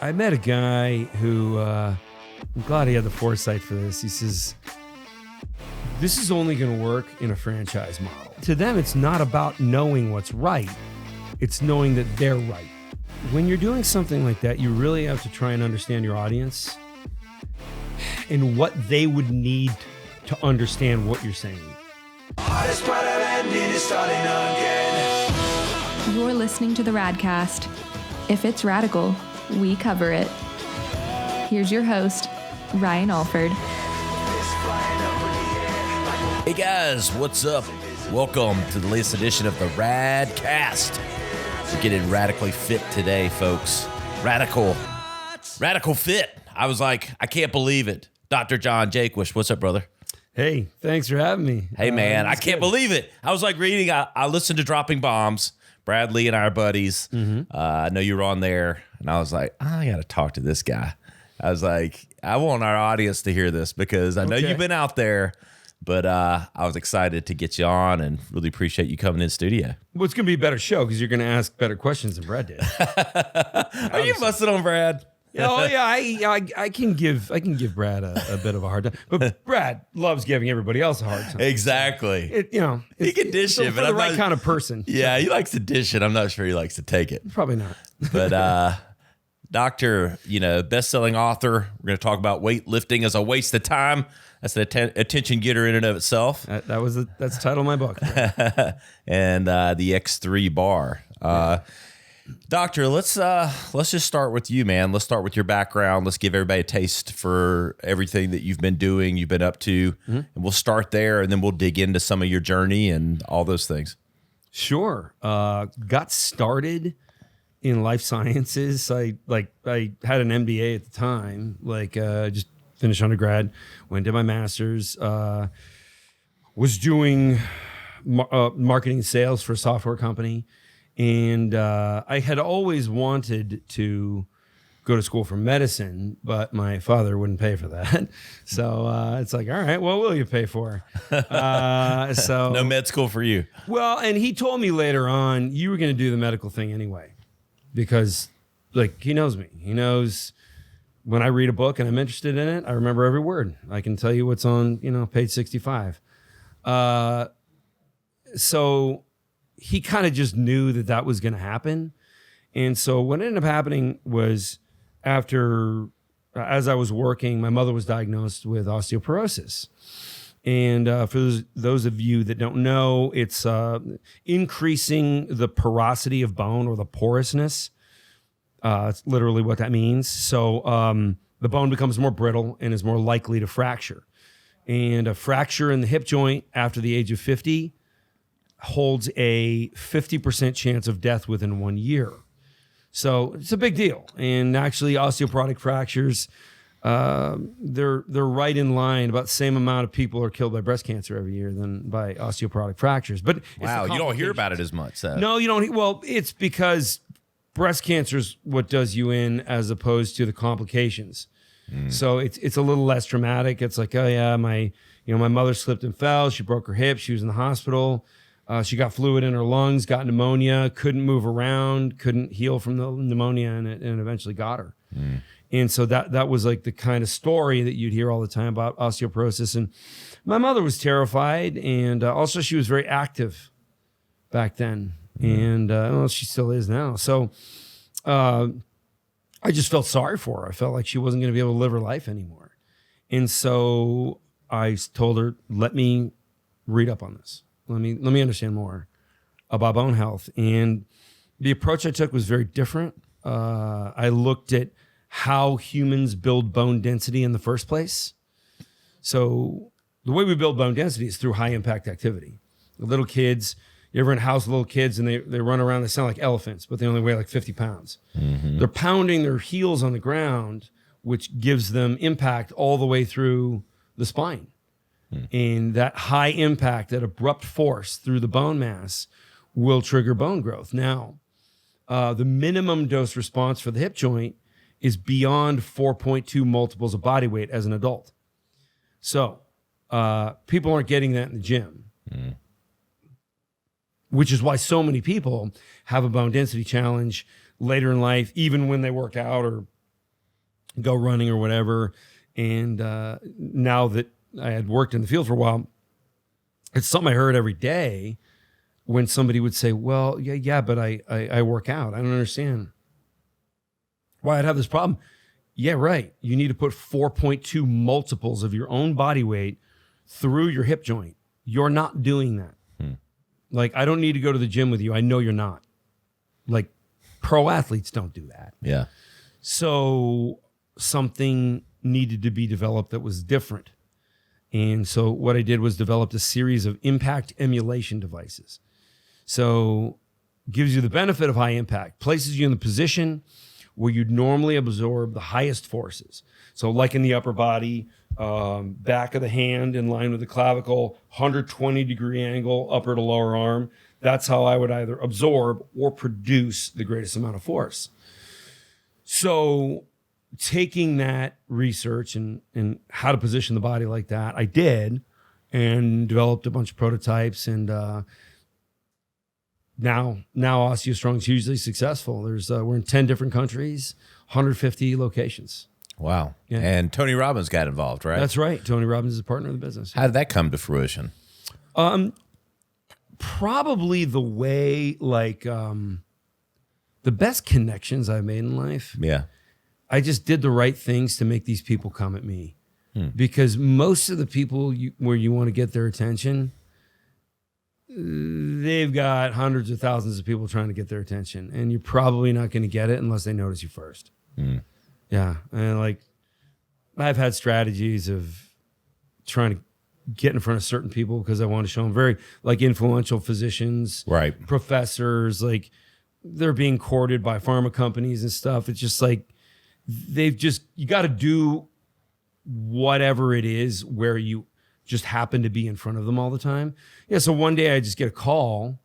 I met a guy who, I'm glad he had the foresight for this. He says, this is only going to work in a franchise model. To them, it's not about knowing what's right. It's knowing that they're right. When you're doing something like that, you really have to try and understand your audience and what they would need to understand what you're saying. You're listening to the Radcast. If it's radical, we cover it. Here's your host, Ryan Alford. Hey guys, what's up? Welcome to the latest edition of the Radcast. We're getting radically fit today, folks. Radical fit. I was like, I can't believe it. Dr. John Jaquish, what's up, brother? Hey, thanks for having me. Hey, man, I can't believe it. I was like reading, I listened to Dropping Bombs. Bradley and I are buddies. I know you were on there, and I was like, I got to talk to this guy. I was like, I want our audience to hear this because I know you've been out there, but I was excited to get you on and really appreciate you coming in studio. Well, it's going to be a better show because you're going to ask better questions than Brad did. Are you busting on Brad? Oh yeah, I can give Brad a bit of a hard time, but Brad loves giving everybody else a hard time. Exactly. He can dish it, but I'm the right kind of person. Yeah, he likes to dish it. I'm not sure he likes to take it. Probably not. But doctor, best-selling author. We're going to talk about weightlifting as a waste of time. That's an attention getter in and of itself. That's the title of my book. And the X3 bar. Doctor, let's just start with you, man. Let's start with your background. Let's give everybody a taste for everything that you've been doing, you've been up to, and we'll start there, and then we'll dig into some of your journey and all those things. Sure. Got started in life sciences. I had an MBA at the time, just finished undergrad, went to my master's, was doing marketing and sales for a software company. And I had always wanted to go to school for medicine, but my father wouldn't pay for that. So it's like, all right, what will you pay for? So no med school for you. Well, and he told me later on, you were going to do the medical thing anyway, because he knows me. He knows when I read a book and I'm interested in it, I remember every word. I can tell you what's on, page 65. So he kind of just knew that was going to happen. And so what ended up happening was as I was working, my mother was diagnosed with osteoporosis. And for those of you that don't know, it's increasing the porosity of bone or the porousness. It's literally what that means. So the bone becomes more brittle and is more likely to fracture. And a fracture in the hip joint after the age of 50 holds a 50% chance of death within 1 year. So it's a big deal. And actually osteoporotic fractures, they're right in line. About the same amount of people are killed by breast cancer every year than by osteoporotic fractures. But wow, you don't hear about it as much. So. No, you don't. Well, it's because breast cancer is what does you in as opposed to the complications. So it's a little less traumatic. It's like, oh yeah, my mother slipped and fell. She broke her hip. She was in the hospital. She got fluid in her lungs, got pneumonia, couldn't move around, couldn't heal from the pneumonia, and it eventually got her. And so that was like the kind of story that you'd hear all the time about osteoporosis. And my mother was terrified, and also she was very active back then. And well, she still is now. So I just felt sorry for her. I felt like she wasn't going to be able to live her life anymore. And so I told her, let me read up on this. Let me understand more about bone health. And the approach I took was very different. I looked at how humans build bone density in the first place. So the way we build bone density is through high impact activity. The little kids, you ever in a house with little kids and they run around, they sound like elephants, but they only weigh like 50 pounds. They're pounding their heels on the ground, which gives them impact all the way through the spine. And that high impact, that abrupt force through the bone mass will trigger bone growth. Now, the minimum dose response for the hip joint is beyond 4.2 multiples of body weight as an adult. So people aren't getting that in the gym. which is why so many people have a bone density challenge later in life, even when they work out or go running or whatever. And now that I had worked in the field for a while, it's something I heard every day when somebody would say, well, yeah, but I work out. I don't understand why I'd have this problem. Yeah, right. You need to put 4.2 multiples of your own body weight through your hip joint. You're not doing that. Like, I don't need to go to the gym with you. I know you're not. Like, pro athletes don't do that. Yeah. So something needed to be developed that was different. And so what I did was developed a series of impact emulation devices. So gives you the benefit of high impact, places you in the position where you'd normally absorb the highest forces. So like in the upper body, back of the hand in line with the clavicle, 120-degree angle, upper to lower arm. That's how I would either absorb or produce the greatest amount of force. So taking that research and how to position the body like that, I did, and developed a bunch of prototypes. And now OsteoStrong is hugely successful. We're in 10 different countries, 150 locations. Wow. Yeah. And Tony Robbins got involved, right? That's right. Tony Robbins is a partner of the business. How did that come to fruition? Probably the way, like, the best connections I've made in life. Yeah. I just did the right things to make these people come at me. Because most of the people where you want to get their attention, they've got hundreds of thousands of people trying to get their attention, and you're probably not going to get it unless they notice you first. Yeah. And like, I've had strategies of trying to get in front of certain people because I want to show them very like influential physicians, Right. professors, like they're being courted by pharma companies and stuff. It's just like, you got to do whatever it is where you just happen to be in front of them all the time. Yeah. So one day I just get a call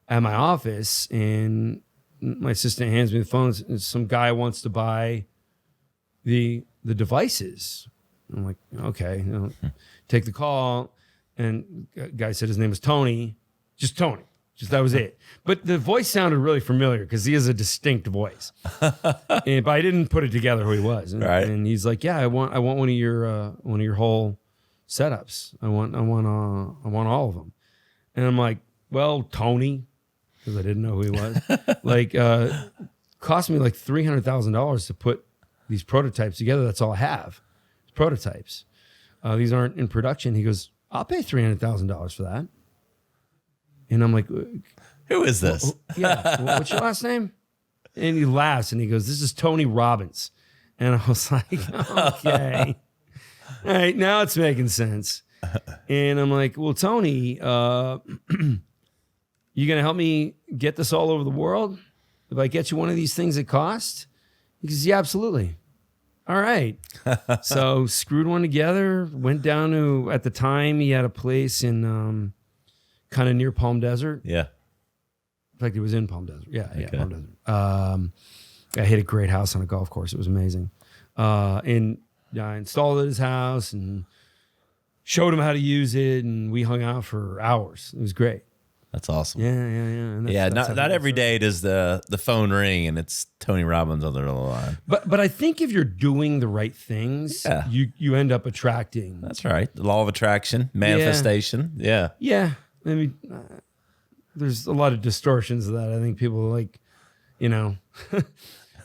at my office and my assistant hands me the phone and some guy wants to buy the devices. I'm like, okay, take the call. And the guy said his name was Tony, just Tony. Just that was it. But the voice sounded really familiar because he has a distinct voice. But I didn't put it together who he was. And, Right. and he's like, yeah, I want one of your whole setups. I want all of them. And I'm like, well, Tony, because I didn't know who he was, like cost me like $300,000 to put these prototypes together. That's all I have. It's prototypes. These aren't in production. He goes, I'll pay $300,000 for that. And I'm like, Who is this? yeah, what's your last name? And he laughs and he goes, this is Tony Robbins. And I was like, okay. All right, now it's making sense. And I'm like, well, Tony, you going to help me get this all over the world? If I get you one of these things at cost? He goes, yeah, absolutely. All right. So screwed one together, went down to, at the time, he had a place in kind of near Palm Desert. Yeah. In fact, it was in Palm Desert. Yeah, Okay. Palm Desert. I hit a great house on a golf course. It was amazing. And I installed it at his house and showed him how to use it, and we hung out for hours. It was great. That's awesome. Yeah. And Yeah, that's how not it every started. day does the phone ring and it's Tony Robbins on the other line. But I think if you're doing the right things, Yeah. you end up attracting. That's right. The law of attraction, manifestation. Yeah. Yeah. I mean, there's a lot of distortions of that. I think people like,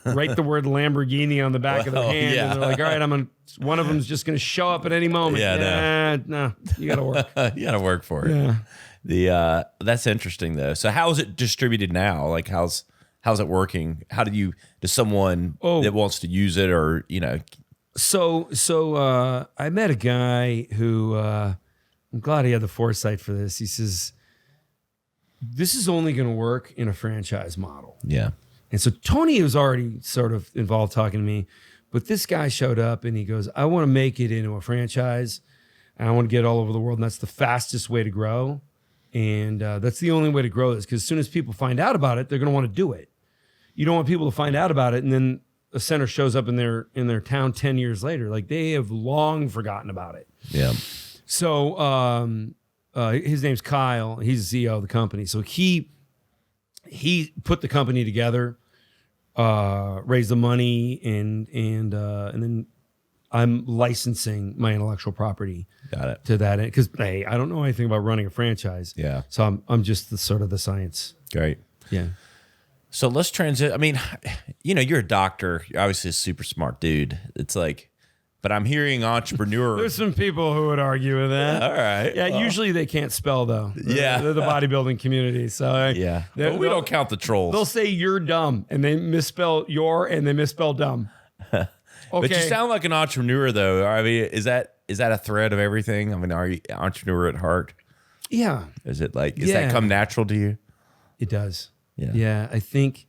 write the word Lamborghini on the back of their Well, hand, yeah. and they're like, all right, one of them's just going to show up at any moment. Yeah, no, you got to work. You got to work for it. Yeah. That's interesting though. So how is it distributed now? Like how's it working? How does someone that wants to use it or, So I met a guy who, I'm glad he had the foresight for this. He says, this is only going to work in a franchise model. Yeah. And so Tony was already sort of involved talking to me, but this guy showed up and he goes, I want to make it into a franchise and I want to get it all over the world. And that's the fastest way to grow. And that's the only way to grow this, because as soon as people find out about it, they're going to want to do it. You don't want people to find out about it and then a center shows up in their town 10 years later. Like, they have long forgotten about it. Yeah. So his name's Kyle. He's the CEO of the company. So he put the company together raise the money, and then I'm licensing my intellectual property. Got it. To that end, because hey, I don't know anything about running a franchise. Yeah. So I'm just the sort of the science. Great. Yeah. So let's transit. I mean, you're a doctor. You're obviously a super smart dude. It's like, but I'm hearing entrepreneur. There's some people who would argue with that. All right. Yeah. Well. Usually they can't spell though. Yeah. They're the bodybuilding community. So Yeah. But we don't count the trolls. They'll say you're dumb, and they misspell your, and they misspell dumb. Okay. But you sound like an entrepreneur, though. I mean, is that a thread of everything? I mean, are you an entrepreneur at heart? Yeah. Is it like, does that come natural to you? It does. Yeah. Yeah. I think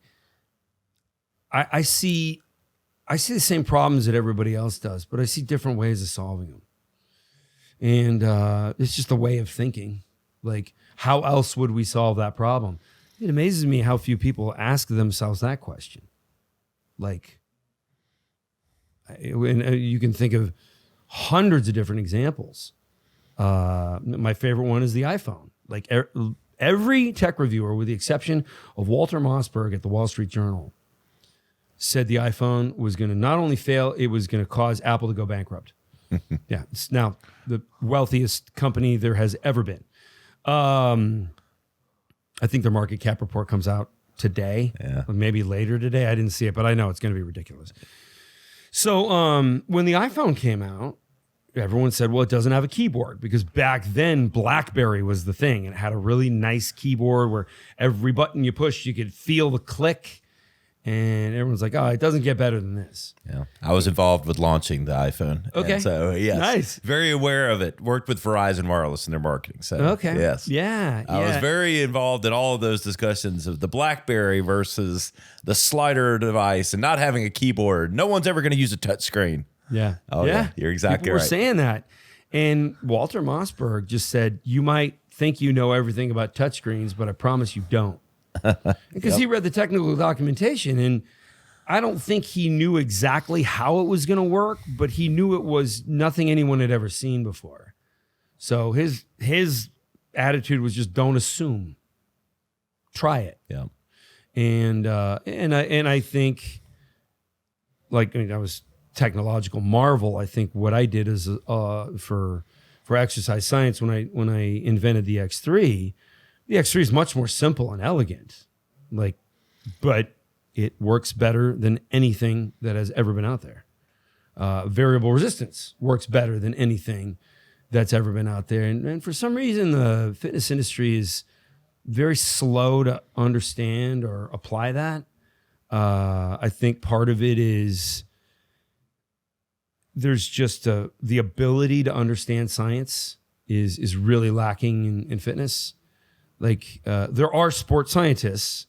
I see the same problems that everybody else does, but I see different ways of solving them. And it's just a way of thinking. Like, how else would we solve that problem? It amazes me how few people ask themselves that question. Like, and you can think of hundreds of different examples. My favorite one is the iPhone. Like every tech reviewer, with the exception of Walter Mossberg at the Wall Street Journal, said the iPhone was going to not only fail, it was going to cause Apple to go bankrupt. Yeah, it's now the wealthiest company there has ever been. I think their market cap report comes out today, or maybe later today. I didn't see it, but I know it's going to be ridiculous. So when the iPhone came out, everyone said, well, it doesn't have a keyboard, because back then BlackBerry was the thing, and it had a really nice keyboard where every button you push, you could feel the click. And everyone's like, oh, it doesn't get better than this. Yeah. I was involved with launching the iPhone. Okay. And so, yes. Nice. Very aware of it. Worked with Verizon Wireless in their marketing. So, Okay. yes. Yeah. I was very involved in all of those discussions of the BlackBerry versus the slider device and not having a keyboard. No one's ever going to use a touch screen. Yeah. Oh, yeah. You're exactly People right. were saying that. And Walter Mossberg just said, you might think you know everything about touchscreens, but I promise you don't. Because he read the technical documentation, and I don't think he knew exactly how it was going to work, but he knew it was nothing anyone had ever seen before. So his attitude was just don't assume. Try it. Yeah. And I think, like, I was technological marvel. I think what I did is for exercise science, when I invented the X3 is much more simple and elegant. But it works better than anything that has ever been out there. Variable resistance works better than anything that's ever been out there. And for some reason, the fitness industry is very slow to understand or apply that. I think part of it is there's just the ability to understand science is really lacking in fitness. Like there are sports scientists.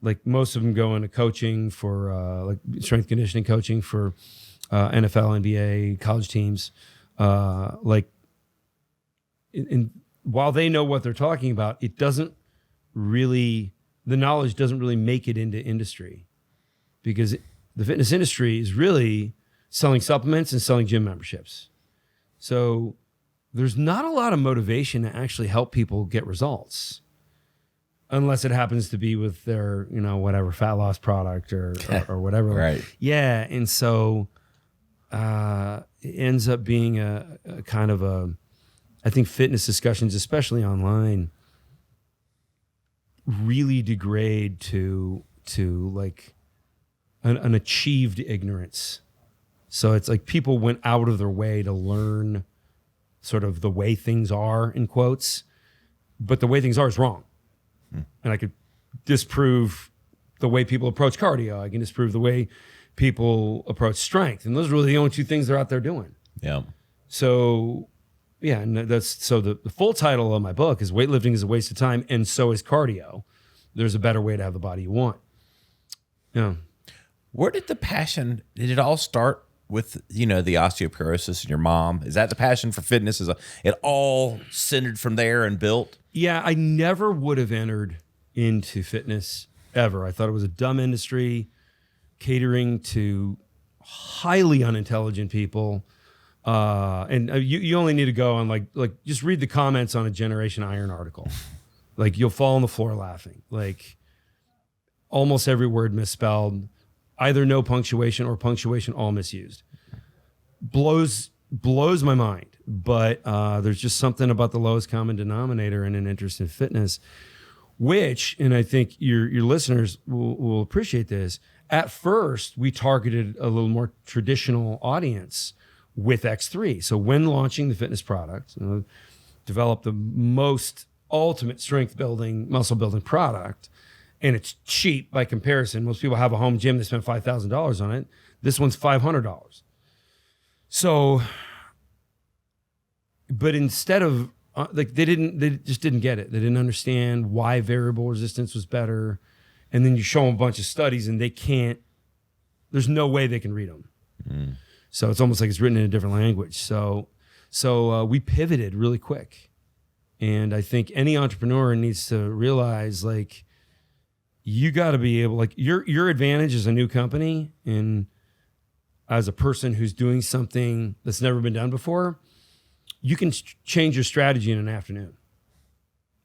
Like most of them go into coaching for like strength conditioning coaching for NFL, NBA, college teams. And while they know what they're talking about, the knowledge doesn't really make it into industry, because the fitness industry is really selling supplements and selling gym memberships. So there's not a lot of motivation to actually help people get results. Unless it happens to be with their, whatever fat loss product or whatever. Right. Yeah. And so it ends up being a kind of I think fitness discussions, especially online, really degrade to like an achieved ignorance. So it's like people went out of their way to learn sort of the way things are, in quotes, but the way things are is wrong. And I could disprove the way people approach cardio. I can disprove the way people approach strength. And those are really the only two things they're out there doing. Yeah. So, yeah, and the full title of my book is Weightlifting is a Waste of Time, and so is cardio. There's a better way to have the body you want. Yeah. Where did did it all start with, the osteoporosis in your mom? Is that the passion for fitness? Is it all centered from there and built? Yeah, I never would have entered into fitness ever. I thought it was a dumb industry catering to highly unintelligent people. And you only need to go on like just read the comments on a Generation Iron article. Like you'll fall on the floor laughing. Like almost every word misspelled. either no punctuation or punctuation all misused. Blows my mind. But there's just something about the lowest common denominator and an interest in fitness, which, and I think your listeners will appreciate this. At first, we targeted a little more traditional audience with X3. So when launching the fitness product, developed the most ultimate strength building, muscle building product, and it's cheap by comparison. Most people have a home gym, they spend $5,000 on it. This one's $500. So, but instead of they just didn't get it. They didn't understand why variable resistance was better. And then you show them a bunch of studies and there's no way they can read them. So it's almost like it's written in a different language. So we pivoted really quick. And I think any entrepreneur needs to realize, like, you got to be able, like, your advantage as a new company and as a person who's doing something that's never been done before, you can change your strategy in an afternoon.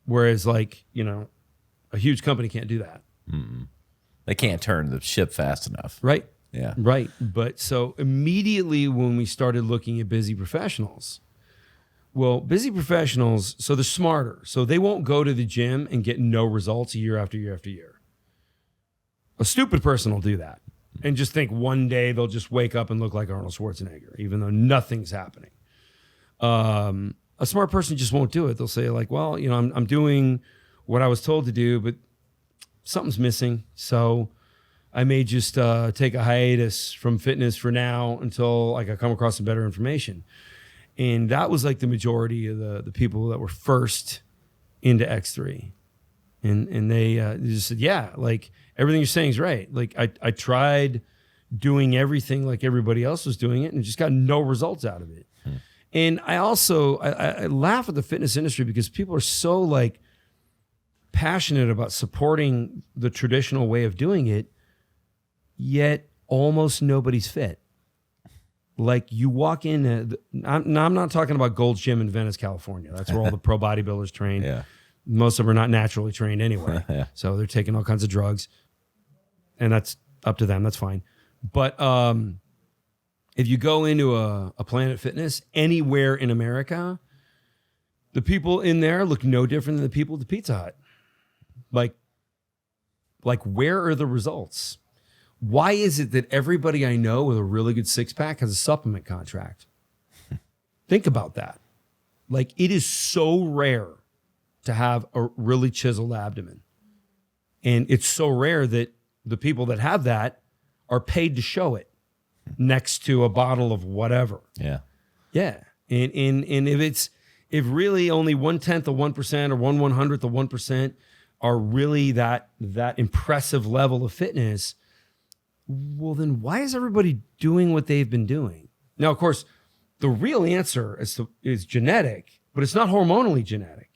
Whereas, like, a huge company can't do that. They can't turn the ship fast enough. Right. Yeah. Right. But so immediately when we started looking at busy professionals, so they're smarter. So they won't go to the gym and get no results year after year after year. A stupid person will do that and just think one day they'll just wake up and look like Arnold Schwarzenegger, even though nothing's happening. A smart person just won't do it. They'll say, like, well, I'm doing what I was told to do, but something's missing. So I may just take a hiatus from fitness for now until, like, I come across some better information. And that was like the majority of the people that were first into X3. And they just said, yeah, like, everything you're saying is right. Like, I tried doing everything like everybody else was doing it and just got no results out of it. And I also, I laugh at the fitness industry because people are so, like, passionate about supporting the traditional way of doing it, yet almost nobody's fit. Like, you walk in, I'm not talking about Gold's Gym in Venice, California. That's where all the pro bodybuilders train. Yeah. Most of them are not naturally trained anyway. Yeah. So they're taking all kinds of drugs, and that's up to them. That's fine. But if you go into a Planet Fitness anywhere in America, the people in there look no different than the people at the Pizza Hut. Like, where are the results? Why is it that everybody I know with a really good six-pack has a supplement contract? Think about that. Like, it is so rare to have a really chiseled abdomen. And it's so rare that the people that have that are paid to show it next to a bottle of whatever. Yeah. Yeah. And if really only 1/10 of 1% or 1/100th of 1% are really that impressive level of fitness, well, then why is everybody doing what they've been doing? Now, of course, the real answer is genetic, but it's not hormonally genetic.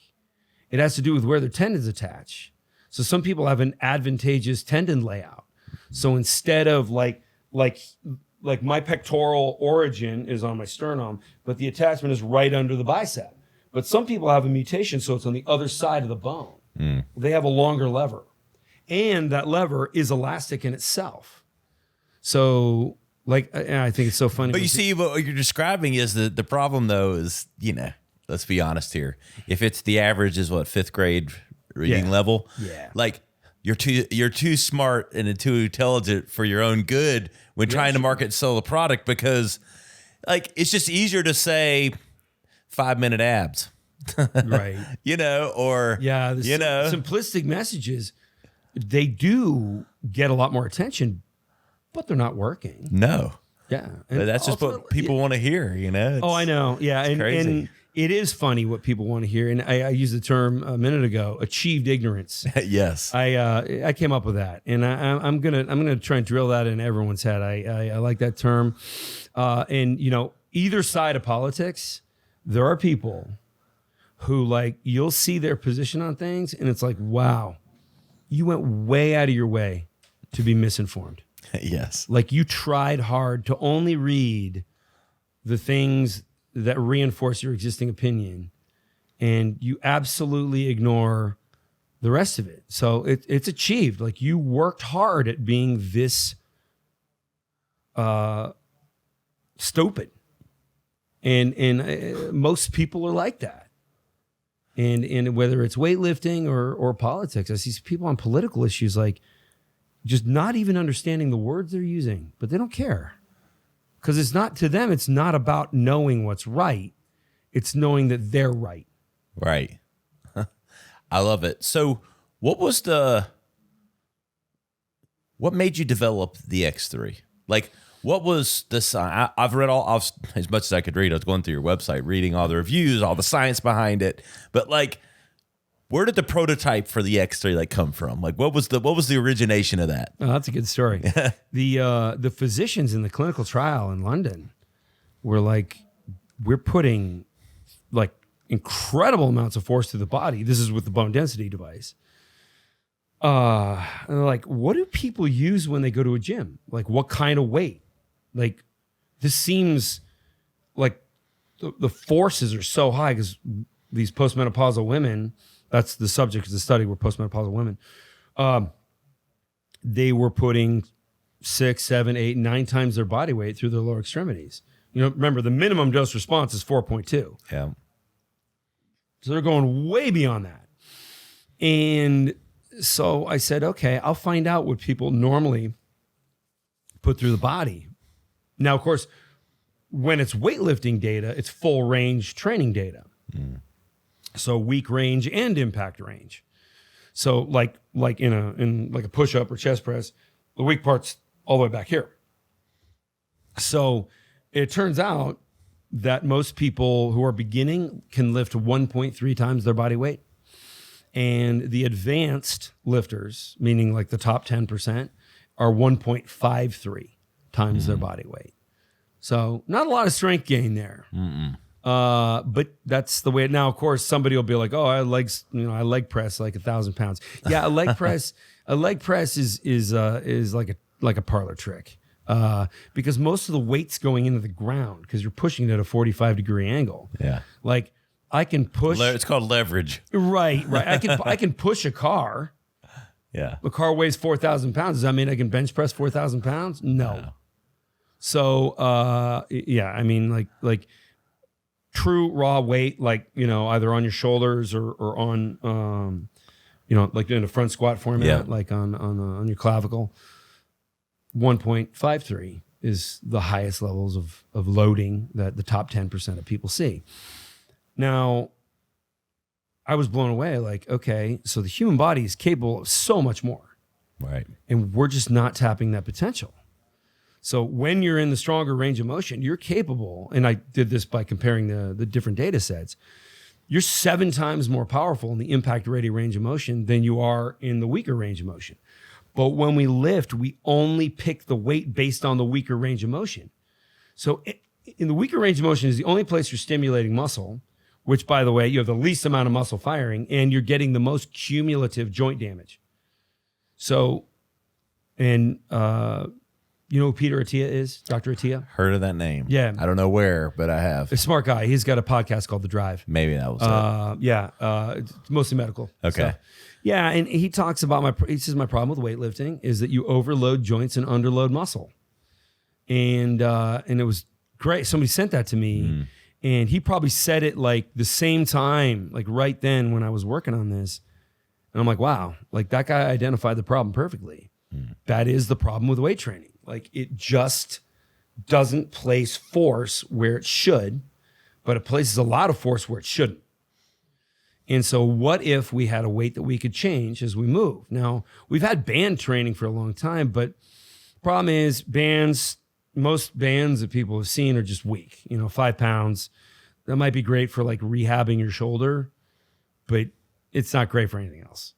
It has to do with where their tendons attach. So some people have an advantageous tendon layout. So instead of like my pectoral origin is on my sternum, but the attachment is right under the bicep. But some people have a mutation, so it's on the other side of the bone. They have a longer lever. And that lever is elastic in itself. So, like, I think it's so funny. But you see, what you're describing is the problem, though, is, let's be honest here. If it's the average is what, 5th grade reading level? Yeah. Like, you're too smart and too intelligent for your own good when trying to market and sell a product, because, like, it's just easier to say 5-minute abs. Right. Or simplistic messages, they do get a lot more attention, but they're not working. No. Yeah. But that's just what people want to hear, I know. Yeah. It's crazy. And it is funny what people want to hear. And I used the term a minute ago, achieved ignorance. Yes. I came up with that. And I'm gonna try and drill that in everyone's head. I like that term. And either side of politics, there are people who, like, you'll see their position on things and it's like, wow, you went way out of your way to be misinformed. Yes. Like, you tried hard to only read the things that reinforce your existing opinion, and you absolutely ignore the rest of it. So it's achieved. Like, you worked hard at being this stupid. And most people are like that. And whether it's weightlifting or politics, I see people on political issues like just not even understanding the words they're using, but they don't care. Because it's not, to them, it's not about knowing what's right. It's knowing that they're right. Right. I love it. So what made you develop the X3? Like, what was the science? I've read as much as I could read. I was going through your website, reading all the reviews, all the science behind it. But like, where did the prototype for the X3 come from? Like, what was the origination of that? Oh, that's a good story. The physicians in the clinical trial in London were like, we're putting like incredible amounts of force to the body. This is with the bone density device. And they're like, what do people use when they go to a gym? Like, what kind of weight? Like, this seems like the forces are so high because these postmenopausal women, that's the subject of the study, were postmenopausal women. They were putting 6, 7, 8, 9 times their body weight through their lower extremities. Remember, the minimum dose response is 4.2. Yeah. So they're going way beyond that. And so I said, okay, I'll find out what people normally put through the body. Now, of course, when it's weightlifting data, it's full range training data. So weak range and impact range. So like in a push-up or chest press, the weak part's all the way back here. So it turns out that most people who are beginning can lift 1.3 times their body weight. And the advanced lifters, meaning like the top 10%, are 1.53 times their body weight. So not a lot of strength gain there. But that's the way. Now, of course, somebody will be like, "Oh, I leg press like 1,000 pounds." Yeah, a leg press is like a parlor trick. Because most of the weight's going into the ground because you're pushing it at a 45-degree angle. Yeah. Like, I can push. It's called leverage. Right. I can push a car. Yeah. The car weighs 4,000 pounds. Does that mean I can bench press 4,000 pounds? No. So, yeah, I mean, like true raw weight, either on your shoulders or on, like in a front squat format, like on your clavicle. 1.53 is the highest levels of loading that the top 10% of people see. Now, I was blown away. Like, okay, so the human body is capable of so much more. Right. And we're just not tapping that potential. So when you're in the stronger range of motion, you're capable, and I did this by comparing the different data sets, you're 7 times more powerful in the impact ready range of motion than you are in the weaker range of motion. But when we lift, we only pick the weight based on the weaker range of motion. So in the weaker range of motion is the only place you're stimulating muscle, which, by the way, you have the least amount of muscle firing, and you're getting the most cumulative joint damage. So, and you know who Peter Attia is? Dr. Attia? Heard of that name. Yeah. I don't know where, but I have. A smart guy. He's got a podcast called The Drive. Maybe that was it. Yeah. It's mostly medical. Okay. Stuff. Yeah, and he talks about he says my problem with weightlifting is that you overload joints and underload muscle. And it was great. Somebody sent that to me, and he probably said it like the same time, like right then when I was working on this. And I'm like, wow, like that guy identified the problem perfectly. That is the problem with weight training. Like, it just doesn't place force where it should, but it places a lot of force where it shouldn't. And so what if we had a weight that we could change as we move? Now, we've had band training for a long time, but the problem is most bands that people have seen are just weak. 5 pounds. That might be great for like rehabbing your shoulder, but it's not great for anything else.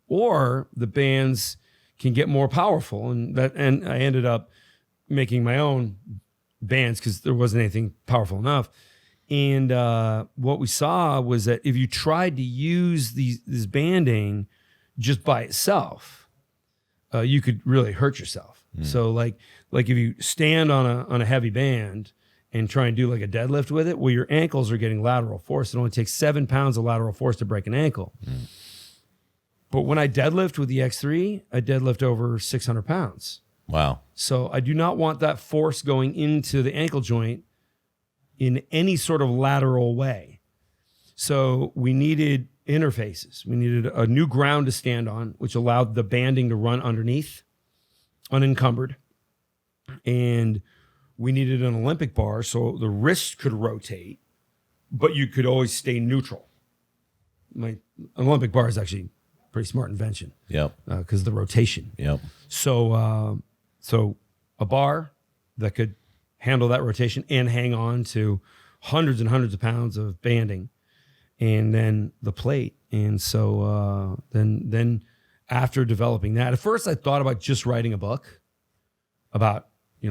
Or the bands can get more powerful, and I ended up making my own bands because there wasn't anything powerful enough. And what we saw was that if you tried to use this banding just by itself, you could really hurt yourself. So like if you stand on a heavy band and try and do like a deadlift with it, well, your ankles are getting lateral force. It only takes 7 pounds of lateral force to break an ankle. But when I deadlift with the X3, I deadlift over 600 pounds. Wow. So I do not want that force going into the ankle joint in any sort of lateral way. So we needed interfaces. We needed a new ground to stand on, which allowed the banding to run underneath, unencumbered. And we needed an Olympic bar so the wrist could rotate, but you could always stay neutral. My Olympic bar is actually a pretty smart invention. Yep. Because of the rotation. Yep. So a bar that could handle that rotation and hang on to hundreds and hundreds of pounds of banding, and then the plate. And so then after developing that, at first I thought about just writing a book about,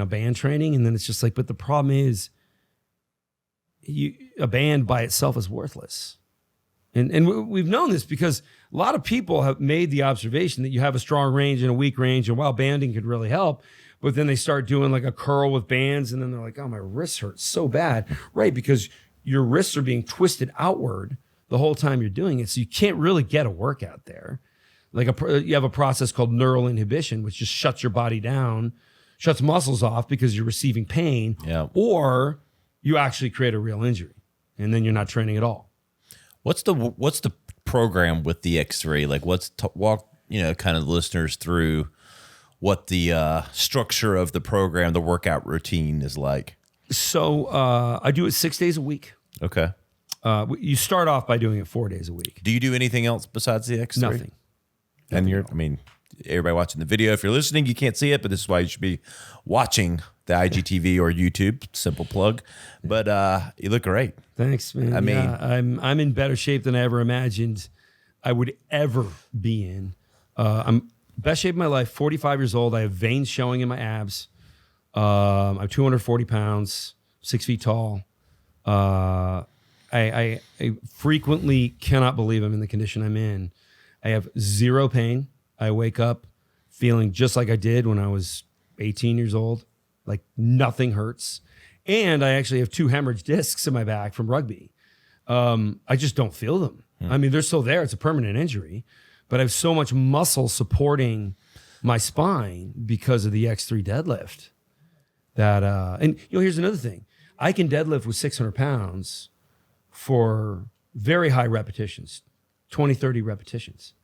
band training. And then it's just like, but the problem is a band by itself is worthless. And we've known this because a lot of people have made the observation that you have a strong range and a weak range, and while banding could really help, but then they start doing like a curl with bands, and then they're like, oh, my wrists hurt so bad. Right, because your wrists are being twisted outward the whole time you're doing it, so you can't really get a workout there. Like you have a process called neural inhibition, which just shuts your body down, shuts muscles off because you're receiving pain, or you actually create a real injury, and then you're not training at all. What's the program with the X3? Like, walk kind of listeners through what the structure of the program, the workout routine is like. So I do it 6 days a week. Okay. You start off by doing it 4 days a week. Do you do anything else besides the X3? Nothing. And everybody watching the video, if you're listening, you can't see it, but this is why you should be watching the IGTV or YouTube. Simple plug. But you look great. Thanks, man. I'm in better shape than I ever imagined I would ever be in. I'm best shape of my life. 45 years old. I have veins showing in my abs. I'm 240 pounds, 6 feet tall. I frequently cannot believe I'm in the condition I'm in. I have zero pain. I wake up feeling just like I did when I was 18 years old. Like nothing hurts. And I actually have 2 hemorrhage discs in my back from rugby. I just don't feel them. I mean, they're still there. It's a permanent injury. But I have so much muscle supporting my spine because of the X3 deadlift that, and here's another thing. I can deadlift with 600 pounds for very high repetitions, 20, 30 repetitions.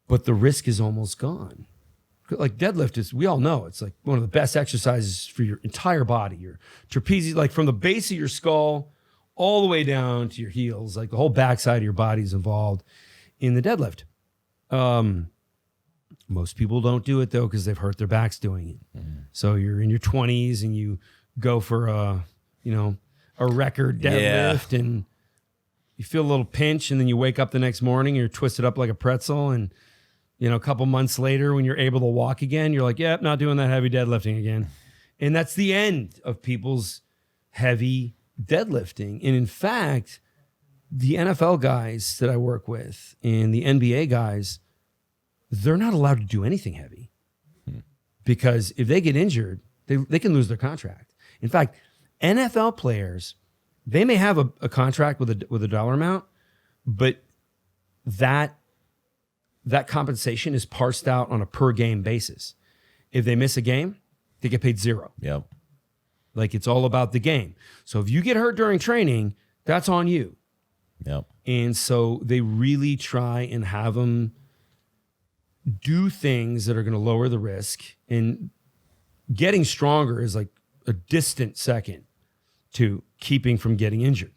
But the risk is almost gone. Like deadlift is, we all know, it's like one of the best exercises for your entire body. Your trapezius, like from the base of your skull all the way down to your heels, like the whole backside of your body is involved in the deadlift. Most people don't do it though because they've hurt their backs doing it. So you're in your 20s and you go for a record deadlift and you feel a little pinch, and then you wake up the next morning and you're twisted up like a pretzel, and a couple months later when you're able to walk again, you're like, yep, not doing that heavy deadlifting again. And that's the end of people's heavy deadlifting. And in fact, the NFL guys that I work with and the NBA guys, they're not allowed to do anything heavy because if they get injured, they can lose their contract. In fact, NFL players, they may have a contract with a dollar amount, but that compensation is parsed out on a per game basis. If they miss a game, they get paid zero. Yep. Like it's all about the game. So if you get hurt during training, that's on you. Yep. And so they really try and have them do things that are going to lower the risk. And getting stronger is like a distant second to keeping from getting injured.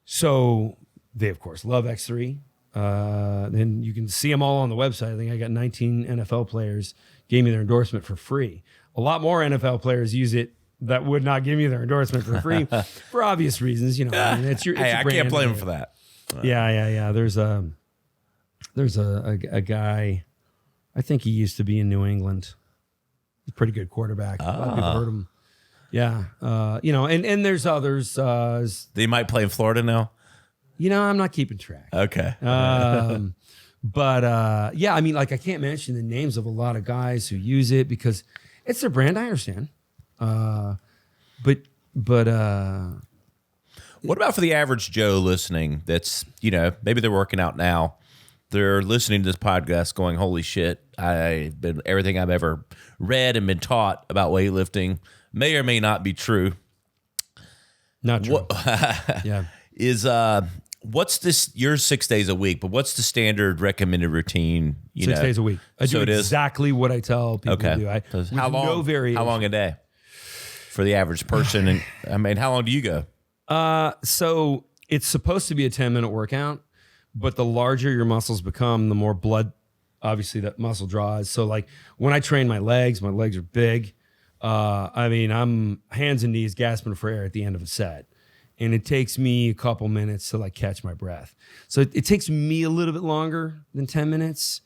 So they, of course, love X3. Then you can see them all on the website. I think I got 19 NFL players gave me their endorsement for free. A lot more NFL players use it that would not give me their endorsement for free for obvious reasons. It's your I can't blame him for that. Yeah. There's a guy, I think he used to be in New England. He's a pretty good quarterback. A lot of people heard him. Yeah. And there's others. They might play in Florida now. I'm not keeping track. Okay. But I can't mention the names of a lot of guys who use it because it's their brand. I understand. But what about for the average Joe listening? That's maybe they're working out now, they're listening to this podcast going, holy shit, everything I've ever read and been taught about weightlifting may or may not be true. Not true. Yeah. What's this? You're 6 days a week, but what's the standard recommended routine? 6 days a week. I do it is? exactly what I tell people to do. How long? No variation. How long a day for the average person? And I mean, how long do you go? So it's supposed to be a 10-minute workout, but the larger your muscles become, the more blood, obviously, that muscle draws. So like when I train my legs are big. I mean, I'm hands and knees gasping for air at the end of a set. And it takes me a couple minutes to like catch my breath. So it takes me a little bit longer than 10 minutes.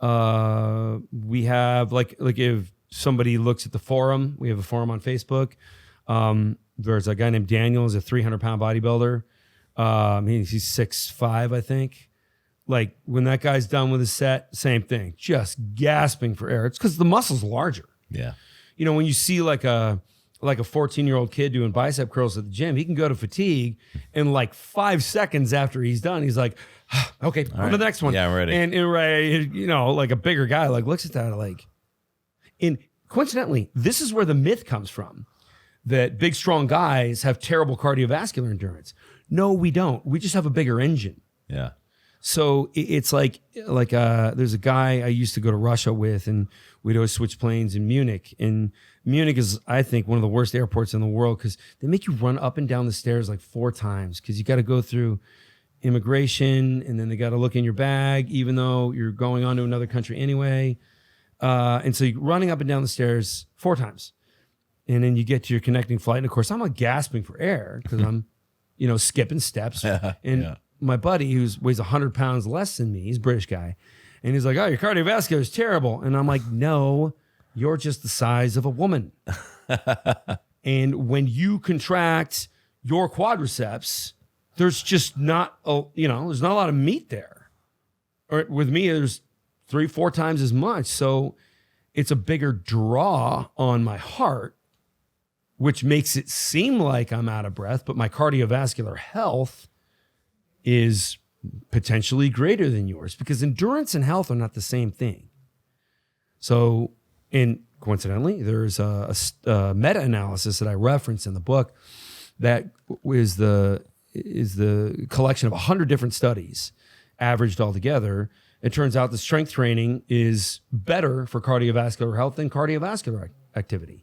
We have like if somebody looks at the forum, we have a forum on Facebook. There's a guy named Daniel, who's a 300-pound bodybuilder. He's 6'5", I think. Like when that guy's done with his set, same thing, just gasping for air. It's because the muscle's larger. Yeah. You know, when you see like a 14-year-old kid doing bicep curls at the gym, he can go to fatigue, and like 5 seconds after he's done, he's like, okay, on to the next one. Yeah, I'm ready. And you know, like a bigger guy like looks at that like, and coincidentally, this is where the myth comes from, that big, strong guys have terrible cardiovascular endurance. No, we don't. We just have a bigger engine. Yeah. So it's like there's a guy I used to go to Russia with, and we'd always switch planes in Munich. And Munich is, I think, one of the worst airports in the world because they make you run up and down the stairs like 4 times because you got to go through immigration, and then they got to look in your bag, even though you're going on to another country anyway. And so you're running up and down the stairs 4 times. And then you get to your connecting flight. And of course, I'm like gasping for air because I'm, you know, skipping steps. My buddy, who weighs 100 pounds less than me, he's a British guy, and he's like, oh, your cardiovascular is terrible. And I'm like, no, you're just the size of a woman. And when you contract your quadriceps, there's just not, there's not a lot of meat there. Or with me, there's 3-4 times as much. So it's a bigger draw on my heart, which makes it seem like I'm out of breath, but my cardiovascular health is potentially greater than yours, because endurance and health are not the same thing. So, and coincidentally, there's a meta-analysis that I reference in the book that is the collection of 100 different studies averaged all together. It turns out that strength training is better for cardiovascular health than cardiovascular activity.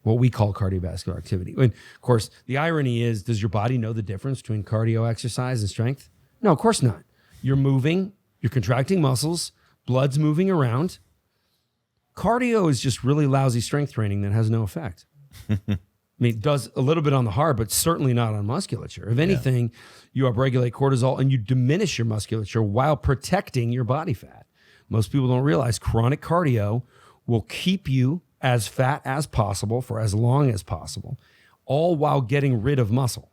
What we call cardiovascular activity. And of course, the irony is, does your body know the difference between cardio exercise and strength? No, of course not. You're moving, you're contracting muscles, blood's moving around. Cardio is just really lousy strength training that has no effect. I mean, it does a little bit on the heart, but certainly not on musculature. If anything, you upregulate cortisol and you diminish your musculature while protecting your body fat. Most people don't realize chronic cardio will keep you as fat as possible for as long as possible, all while getting rid of muscle,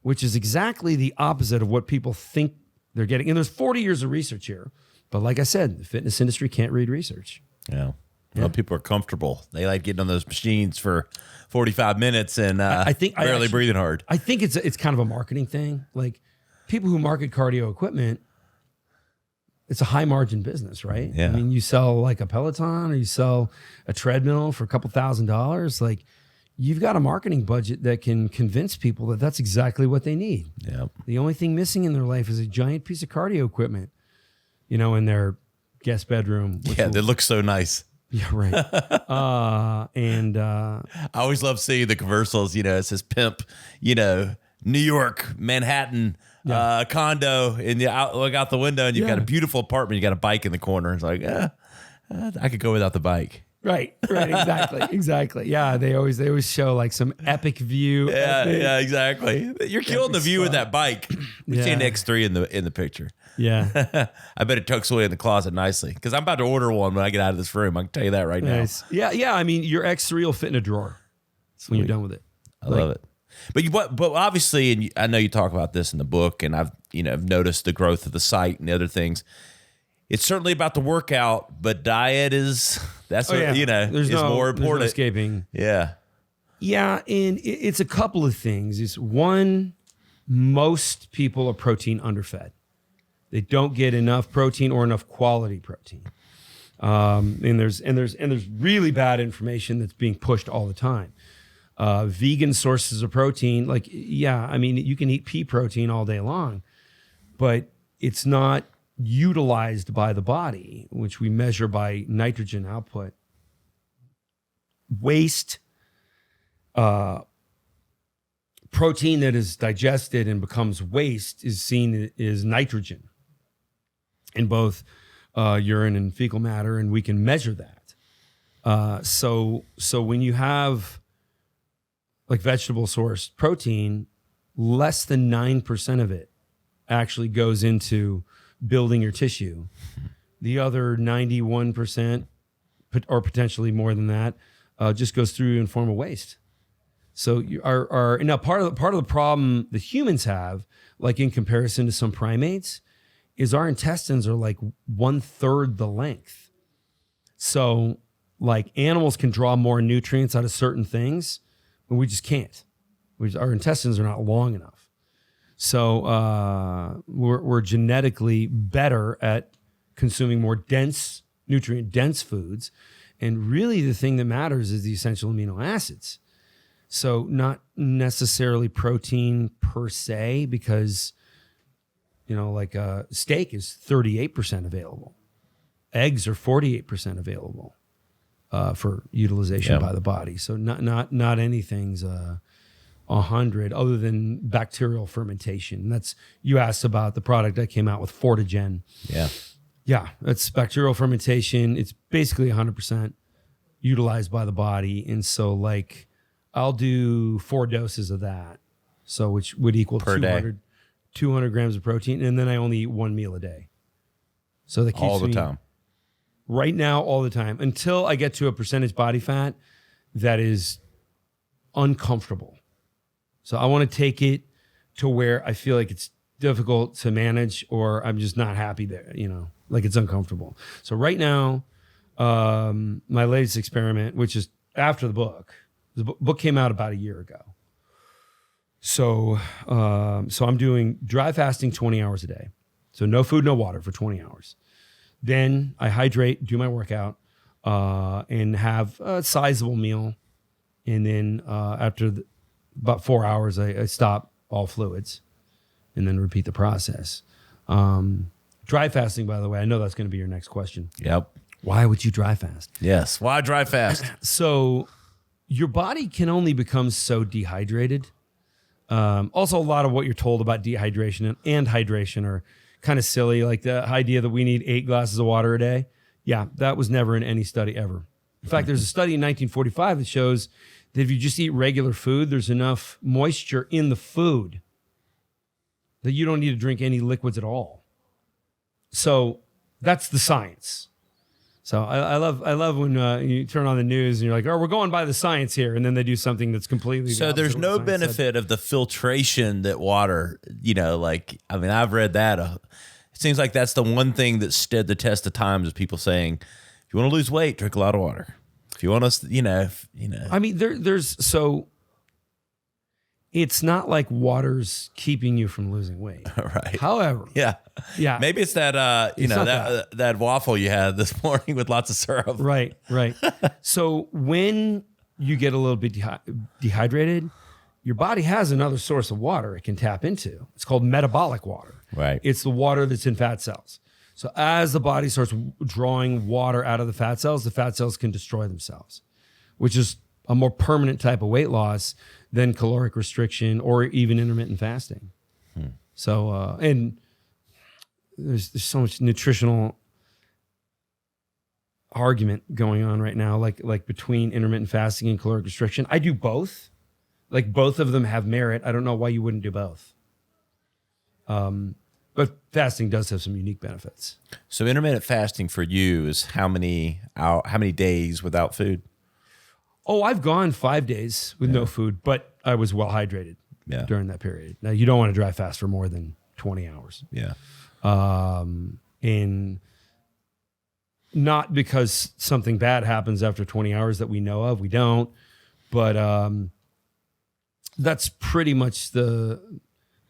which is exactly the opposite of what people think they're getting. And there's 40 years of research here. But like I said, the fitness industry can't read research. Yeah. Well, people are comfortable. They like getting on those machines for 45 minutes and I think barely breathing hard. I think it's kind of a marketing thing. Like people who market cardio equipment, it's a high margin business, right? Yeah. I mean, you sell like a Peloton or you sell a treadmill for a couple $1,000s. Like you've got a marketing budget that can convince people that that's exactly what they need. Yeah. The only thing missing in their life is a giant piece of cardio equipment, in their guest bedroom. Yeah, they look so nice. Yeah, right. I always love seeing the commercials. It says pimp, New York, Manhattan, condo, and you look out the window and you've got a beautiful apartment. You got a bike in the corner. It's like, I could go without the bike. Right. Exactly. Yeah, they always show like some epic view. Yeah, exactly. You're killing the view with that bike. We've seen X3 in the picture. Yeah. I bet it tucks away in the closet nicely because I'm about to order one when I get out of this room. I can tell you that right now. Yeah. I mean, your X3 will fit in a drawer when you're done with it. I love it. But obviously, and I know you talk about this in the book, and I've noticed the growth of the site and the other things. It's certainly about the workout, but diet is there's more important. There's no escaping. Yeah. Yeah, and it's a couple of things. It's one, most people are protein underfed. They don't get enough protein or enough quality protein. And there's really bad information that's being pushed all the time. Vegan sources of protein, like, yeah, I mean, you can eat pea protein all day long, but it's not utilized by the body, which we measure by nitrogen output. Waste, protein that is digested and becomes waste is seen as nitrogen in both urine and fecal matter, and we can measure that. So when you have like vegetable sourced protein, less than 9% of it actually goes into building your tissue. The other 91%, or potentially more than that, just goes through in form of waste. So now part of the problem that humans have, like in comparison to some primates, is our intestines are like 1/3 the length. So like animals can draw more nutrients out of certain things, but we just can't. Our intestines are not long enough. So we're genetically better at consuming more nutrient dense foods. And really the thing that matters is the essential amino acids. So not necessarily protein per se, because, like steak is 38% available. Eggs are 48% available for utilization by the body. So not anything's 100 other than bacterial fermentation. And you asked about the product that came out with Fortigen. Yeah, that's bacterial fermentation. It's basically 100% utilized by the body. And so like, I'll do 4 doses of that. So which would equal 200 grams of protein. And then I only eat 1 meal a day. So that keeps all the me time. Right now, all the time, until I get to a percentage body fat that is uncomfortable. So I want to take it to where I feel like it's difficult to manage, or I'm just not happy there, like it's uncomfortable. So right now, my latest experiment, which is after the book came out about a year ago. So I'm doing dry fasting 20 hours a day. So no food, no water for 20 hours. Then I hydrate, do my workout, and have a sizable meal. And then after about 4 hours, I stop all fluids and then repeat the process. Dry fasting, by the way, I know that's going to be your next question. Yep. Why would you dry fast? Yes. Why dry fast? So your body can only become so dehydrated. Also, a lot of what you're told about dehydration and hydration are kind of silly, like the idea that we need 8 glasses of water a day. Yeah, that was never in any study ever. In fact, there's a study in 1945 that shows that if you just eat regular food, there's enough moisture in the food that you don't need to drink any liquids at all. So that's the science. So I love when you turn on the news and you're like, oh, we're going by the science here. And then they do something that's completely. So there's no benefit of the filtration that water, I've read that. It seems like that's the one thing that stood the test of time is people saying, if you want to lose weight, drink a lot of water. If you want to, I mean, so it's not like water's keeping you from losing weight. Right. However. Yeah. Maybe it's that, that waffle you had this morning with lots of syrup. Right. So when you get a little bit dehydrated, your body has another source of water it can tap into. It's called metabolic water. Right. It's the water that's in fat cells. So as the body starts drawing water out of the fat cells can destroy themselves, which is a more permanent type of weight loss than caloric restriction or even intermittent fasting. So, and there's so much nutritional argument going on right now, like between intermittent fasting and caloric restriction. I do both. Like both of them have merit. I don't know why you wouldn't do both. But fasting does have some unique benefits. So intermittent fasting for you is how many days without food? Oh, I've gone 5 days with no food, but I was well hydrated during that period. Now, you don't want to dry fast for more than 20 hours. Yeah. And not because something bad happens after 20 hours that we know of. We don't. But that's pretty much the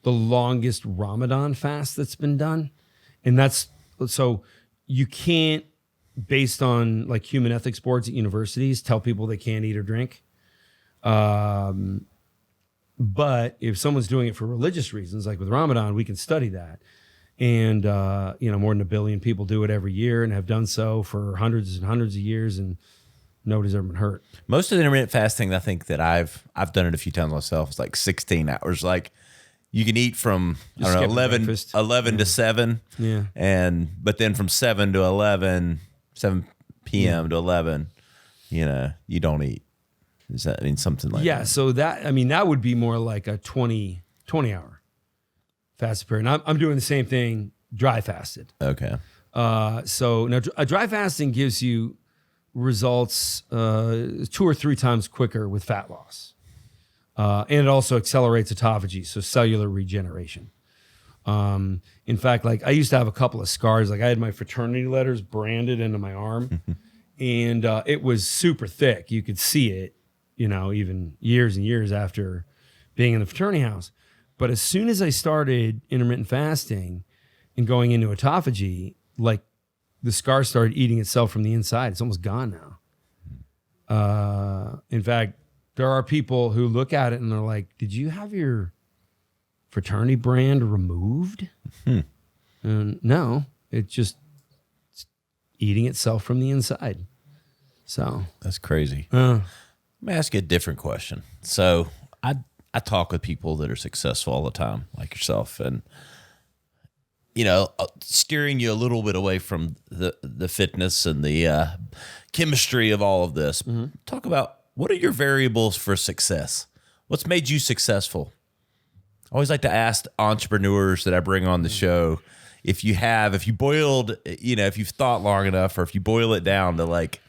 longest Ramadan fast that's been done. And that's so you can't, based on like human ethics boards at universities, tell people they can't eat or drink. But if someone's doing it for religious reasons, like with Ramadan, we can study that. And, more than 1 billion people do it every year and have done so for hundreds and hundreds of years, and nobody's ever been hurt. Most of the intermittent fasting, I think that I've done it a few times myself. It's like 16 hours. Like you can eat from, Just skip 11 breakfast. to 7. Yeah. But then from 7 p.m. to 11, you don't eat. Does that mean something like that? Yeah. So that would be more like a 20 hour fast period. And I'm doing the same thing, dry fasted. Okay. So now a dry fasting gives you results 2 or 3 times quicker with fat loss. And it also accelerates autophagy, so cellular regeneration. In fact, like I used to have a couple of scars. Like I had my fraternity letters branded into my arm, and it was super thick. You could see it, even years and years after being in the fraternity house. But as soon as I started intermittent fasting and going into autophagy, like the scar started eating itself from the inside. It's almost gone now. In fact, there are people who look at it and they're like, did you have your fraternity brand removed? And no, it's just eating itself from the inside. So that's crazy. Let me ask you a different question. So I talk with people that are successful all the time, like yourself, and steering you a little bit away from the fitness and the chemistry of all of this. Talk about, what are your variables for success? What's made you successful? I always like to ask entrepreneurs that I bring on the show, if you've thought long enough, or if you boil it down to like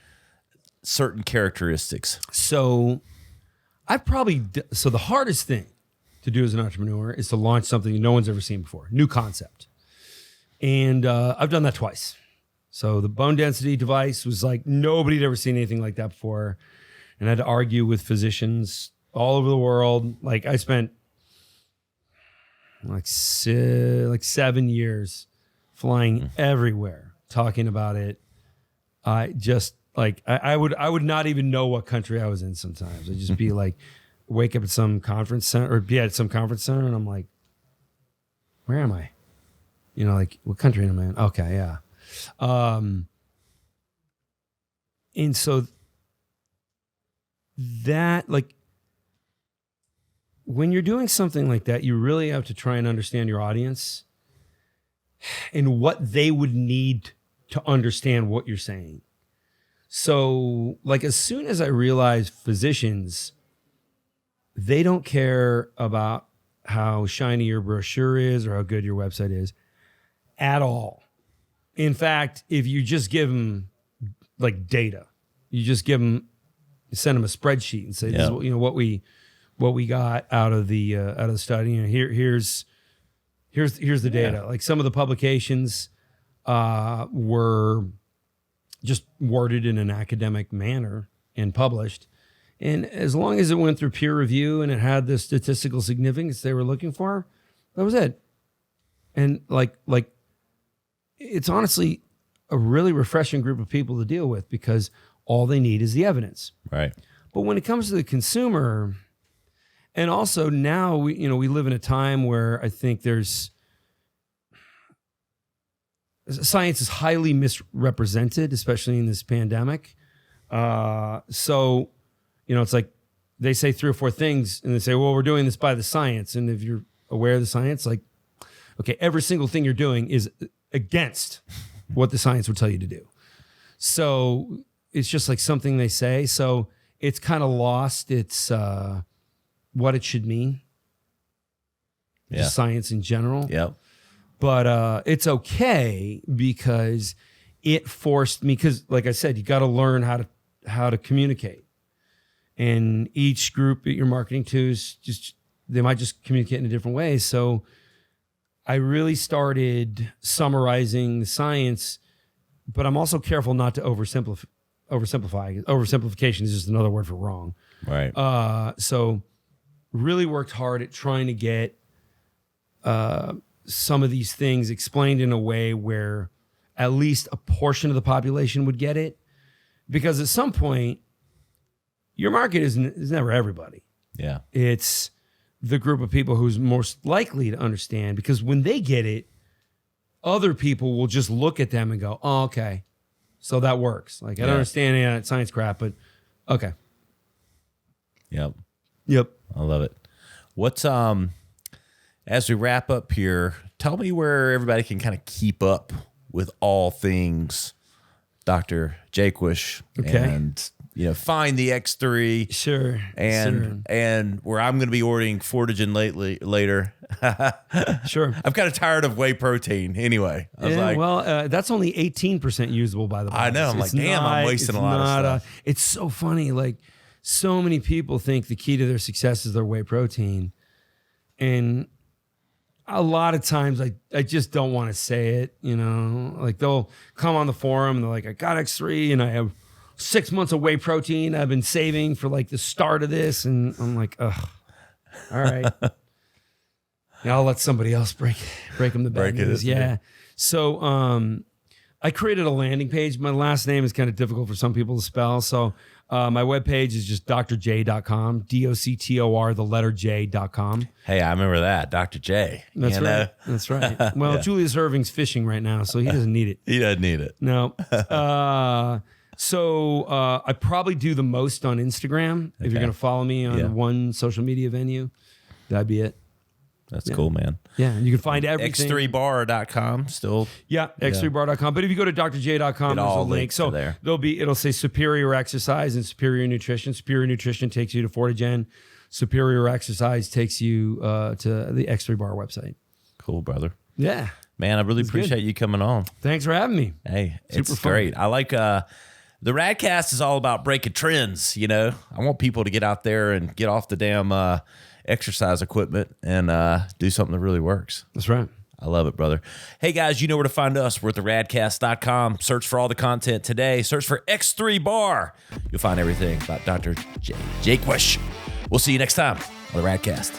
certain characteristics. So the hardest thing to do as an entrepreneur is to launch something no one's ever seen before, new concept. And I've done that twice. So the bone density device was like, nobody had ever seen anything like that before. And I had to argue with physicians all over the world. Like I spent like 7 years flying everywhere, talking about it. I just like, I would not even know what country I was in sometimes. I'd just be like, wake up at some conference center or be at some conference center. And I'm like, where am I? Like what country am I in? Okay. Yeah. And so that, like, when you're doing something like that, you really have to try and understand your audience and what they would need to understand what you're saying. So, like, as soon as I realized physicians, they don't care about how shiny your brochure is or how good your website is at all. In fact, if you just give them like data, you just send them a spreadsheet and say, this is what we got out of the study. Here's the data. Like some of the publications were just worded in an academic manner and published. And as long as it went through peer review and it had the statistical significance they were looking for, that was it. And like it's honestly a really refreshing group of people to deal with because all they need is the evidence. Right. But when it comes to the consumer, and also now we live in a time where I think science is highly misrepresented, especially in this pandemic. So, it's like they say 3 or 4 things and they say, well, we're doing this by the science. And if you're aware of the science, like, okay, every single thing you're doing is against what the science would tell you to do. So it's just like something they say. So it's kind of lost its what it should mean. Yeah. Just science in general. Yep. But it's okay because it forced me, because like I said, you got to learn how to communicate. And each group that you're marketing to is they might just communicate in a different way. So I really started summarizing the science, but I'm also careful not to oversimplify. Oversimplification is just another word for wrong. Right. So really worked hard at trying to get some of these things explained in a way where at least a portion of the population would get it. Because at some point, your market is never everybody. Yeah. It's the group of people who's most likely to understand, because when they get it, other people will just look at them and go, oh, okay, so that works. Like, I don't understand any of that science crap, but okay. Yep. I love it. What's, as we wrap up here, tell me where everybody can kind of keep up with all things Dr. Jaquish. Okay. And, find the X3. Sure. And where I'm going to be ordering Fortigen later. Sure. I'm kind of tired of whey protein anyway. I was like, that's only 18% usable by the way. I know. I'm like, damn, I'm wasting a lot of stuff. It's so funny. Like, so many people think the key to their success is their whey protein. And a lot of times I just don't want to say it, like they'll come on the forum and they're like, I got X3 and I have 6 months of whey protein I've been saving for like the start of this. And I'm like, ugh, all right. I'll let somebody else break them the bad news. Yeah. So I created a landing page. My last name is kind of difficult for some people to spell. So my webpage is just drj.com, DOCTOR, the letter J.com. Hey, I remember that, Dr. J. That's right. That's right. Well, Julius Irving's fishing right now, so he doesn't need it. He doesn't need it. No. So I probably do the most on Instagram. If you're going to follow me on one social media venue, that'd be it. That's cool, man. Yeah, and you can find everything. X3bar.com still. Yeah, x3bar.com. But if you go to drj.com, there's a link. So it'll say superior exercise and superior nutrition. Superior nutrition takes you to Fortigen. Superior exercise takes you to the X3 Bar website. Cool, brother. Yeah. Man, I really appreciate you coming on. Thanks for having me. Hey, it's great. I like the Radcast is all about breaking trends, I want people to get out there and get off the damn exercise equipment and do something that really works. That's right. I love it, brother. Hey, guys, you know where to find us. We're at theradcast.com. Search for all the content today. Search for X3 Bar. You'll find everything about Dr. Jaquish. We'll see you next time on the Radcast.